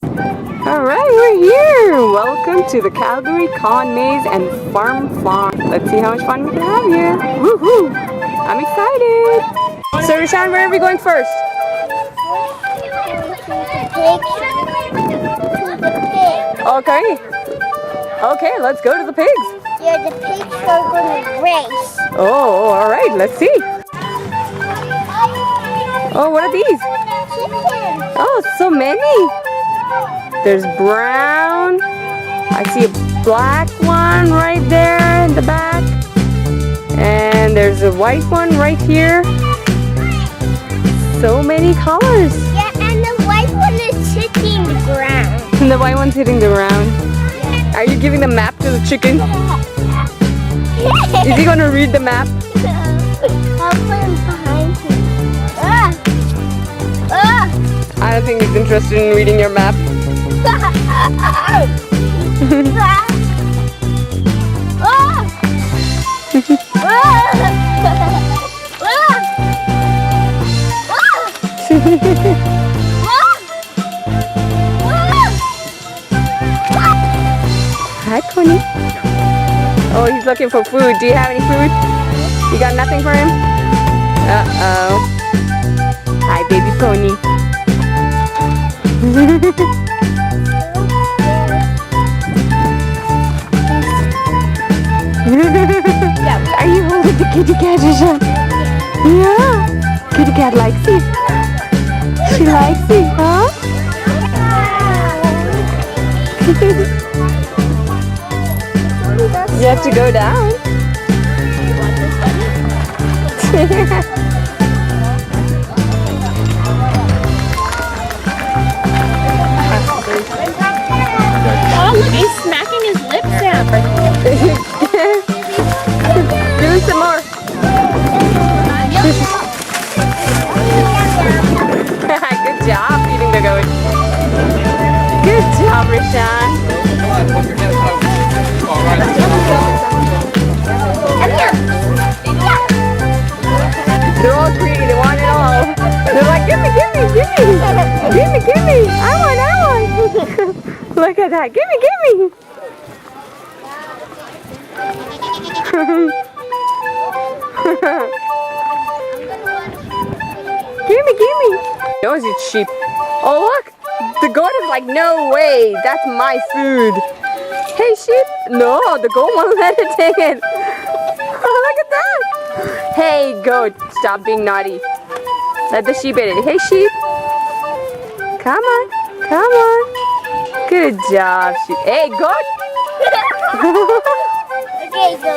Alright, we're here! Welcome to the Calgary Con Maze and Farm. Let's see how much fun we can have here. Woohoo! I'm excited! So Rishan, where are we going first? Okay. Okay, let's go to the pigs. Yeah, the pigs are going to race. Oh, alright, let's see. Oh, what are these? Chicken. Oh, so many! There's brown. I see a black one right there in the back. And there's a white one right here. So many colors. Yeah, and the white one is hitting the ground. And the white one's hitting the ground. Are you giving the map to the chicken? Is he going to read the map? I'll put him behind him. I don't think he's interested in reading your map. Hi, Pony. Oh, he's looking for food. Do you have any food? You got nothing for him? Uh-oh. Hi, baby pony. Are you holding the kitty cat, Rishan? Yeah. Kitty cat likes it. She likes it, huh? You have to go down. Oh, look, he's smacking his lips down. Do some more. Good job feeding the goat. Good job, Rishan. They're all greedy. They want it all. They're like, gimme, gimme, gimme. Gimme, gimme. I want. Look at that. Gimme, gimme. Gimme, gimme. Those are sheep. Oh, look. The goat is like, no way. That's my food. Hey, sheep. No, the goat won't let it take it. Oh, look at that. Hey, goat. Stop being naughty. Let the sheep eat it. Hey, sheep. Come on. Come on. Good job, sheep. Hey, goat. Okay, go.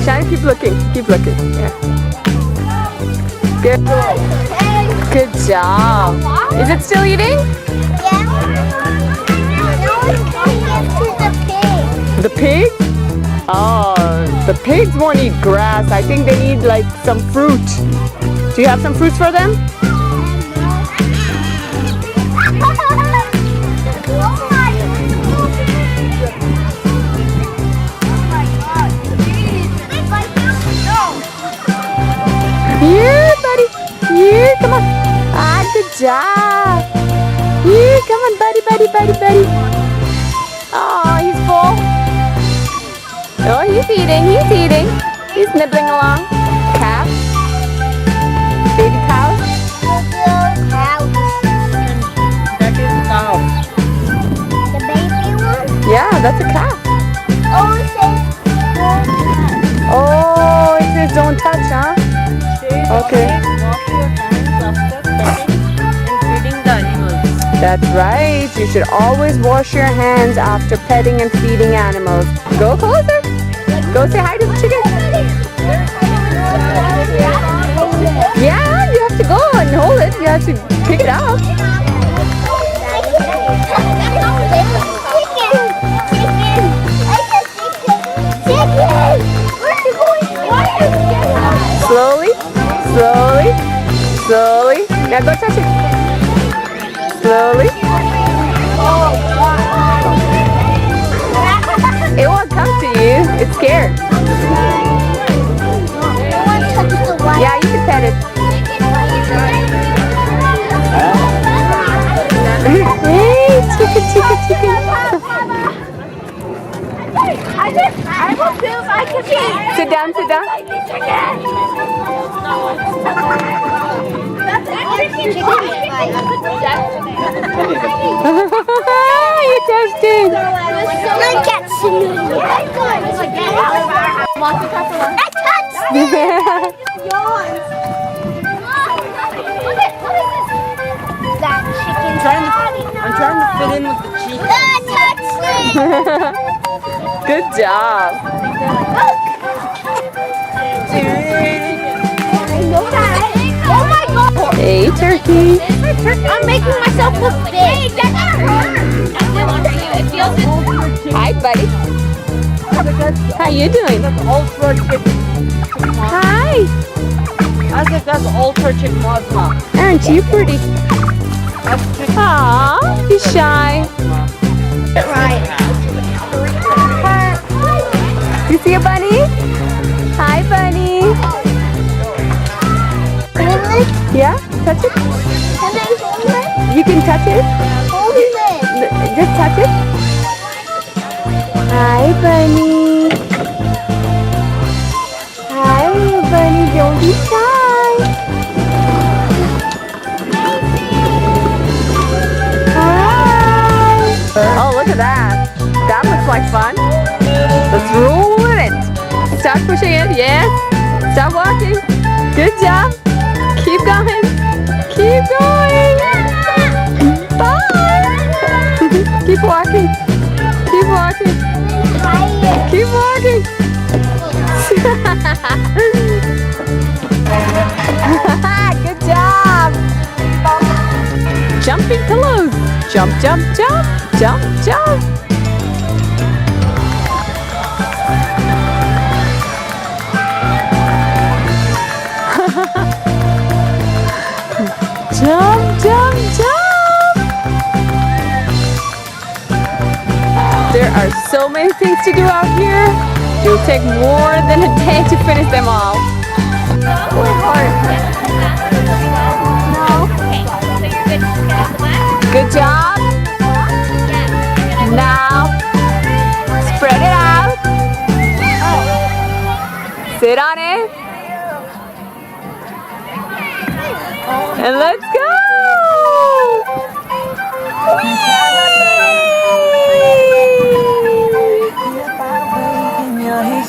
Shine, keep looking. Keep looking. Yeah. Good. Good job. Is it still eating? Yeah. Now it's going to the pig. The pig? Oh, the pigs won't eat grass. I think they need like some fruit. Do you have some fruits for them? Here, buddy. Here, come on. Ah, good job. Here, come on, buddy. Oh, he's full. Oh, he's eating. He's nibbling along. Calf. Baby cow. That is cow. The baby one? Yeah, that's a calf. Oh, it says don't touch. Oh, it says don't touch, huh? Okay. Wash your hands after petting and feeding the animals. That's right. You should always wash your hands after petting and feeding animals. Go closer. Go say hi to the chicken. Yeah, you have to go and hold it. You have to pick it up. Slowly. Now go touch it. Slowly. It won't come to you. It's scared. Yeah, you can pet it. sit down. You touched it. Look at Snooty. I touched it. That chicken. I'm trying to fit in with the chicken. I touched it. Good job. I know that. Oh my god. Hey, turkey. I'm making myself look big. That hurts. It feels good. Hi, buddy. How you doing? Ultra chicken. Hi. I think that's ultra chicken Mozma. Aren't you pretty? That's chicken. Aw, he's shy. Right. You see a bunny? Hi, bunny. Really? Yeah, touch it. Can I hold it? You can touch it. Hold it. Just touch it. Hi, bunny. Hi, little bunny. Don't be shy. Hi. Oh, look at that. That looks like fun. Let's roll with it. Start pushing it. Yes. Stop walking. Good job. Keep going. Keep going. Bye. Keep walking. Keep walking. Keep walking. Good job. Jumping pillows. Jump, jump, jump. Jump, jump. Jump, jump, jump. There are so many things to do out here. It will take more than a day to finish them all. Good job. Now, spread it out. Sit on it. And let's go.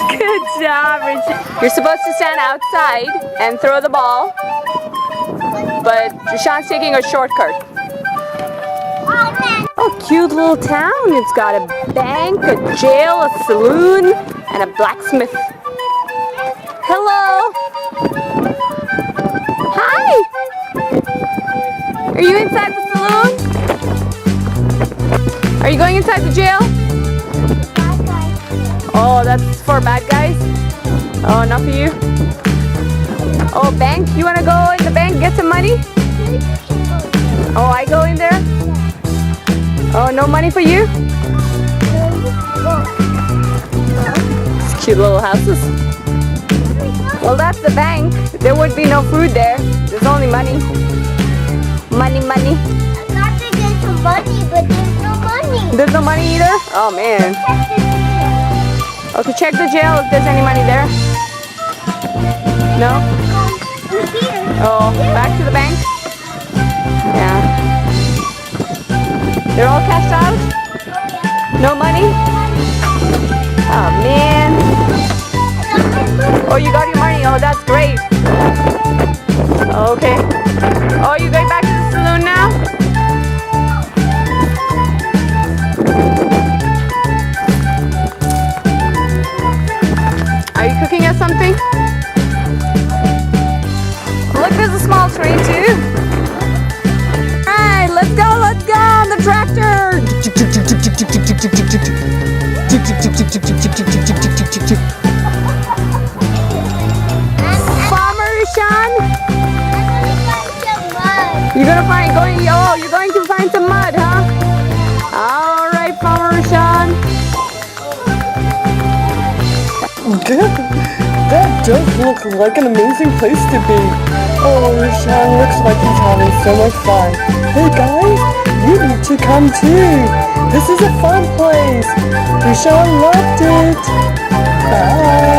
Good job, Rishan. You're supposed to stand outside and throw the ball, but Rishan's taking a shortcut. Oh, cute little town. It's got a bank, a jail, a saloon, and a blacksmith. Hello. Hi. Are you inside the saloon? Are you going inside the jail? Oh, that's for bad guys? Oh, not for you? Oh, bank? You want to go in the bank, get some money? Oh, I go in there? Oh, no money for you? It's cute little houses. Well, that's the bank. There would be no food there. There's only money. Money, money. I thought there was some money, but there's no money. There's no money either? Oh, man. Okay, check the jail if there's any money there. No? Oh, back to the bank? Yeah. They're all cashed out? No money? Oh, man. Oh, you got your money. Oh, that's great. Okay. Oh, you going back to the saloon now? Are you cooking us something? Look, there's a small train too. Alright, let's go on the tractor. Farmer Rishan, you're going to find some mud, huh? Alright, Farmer Rishan. That does look like an amazing place to be. Oh, Rishan looks like he's having so much fun. Hey guys, you need to come too. This is a fun place. Rishan loved it. Bye.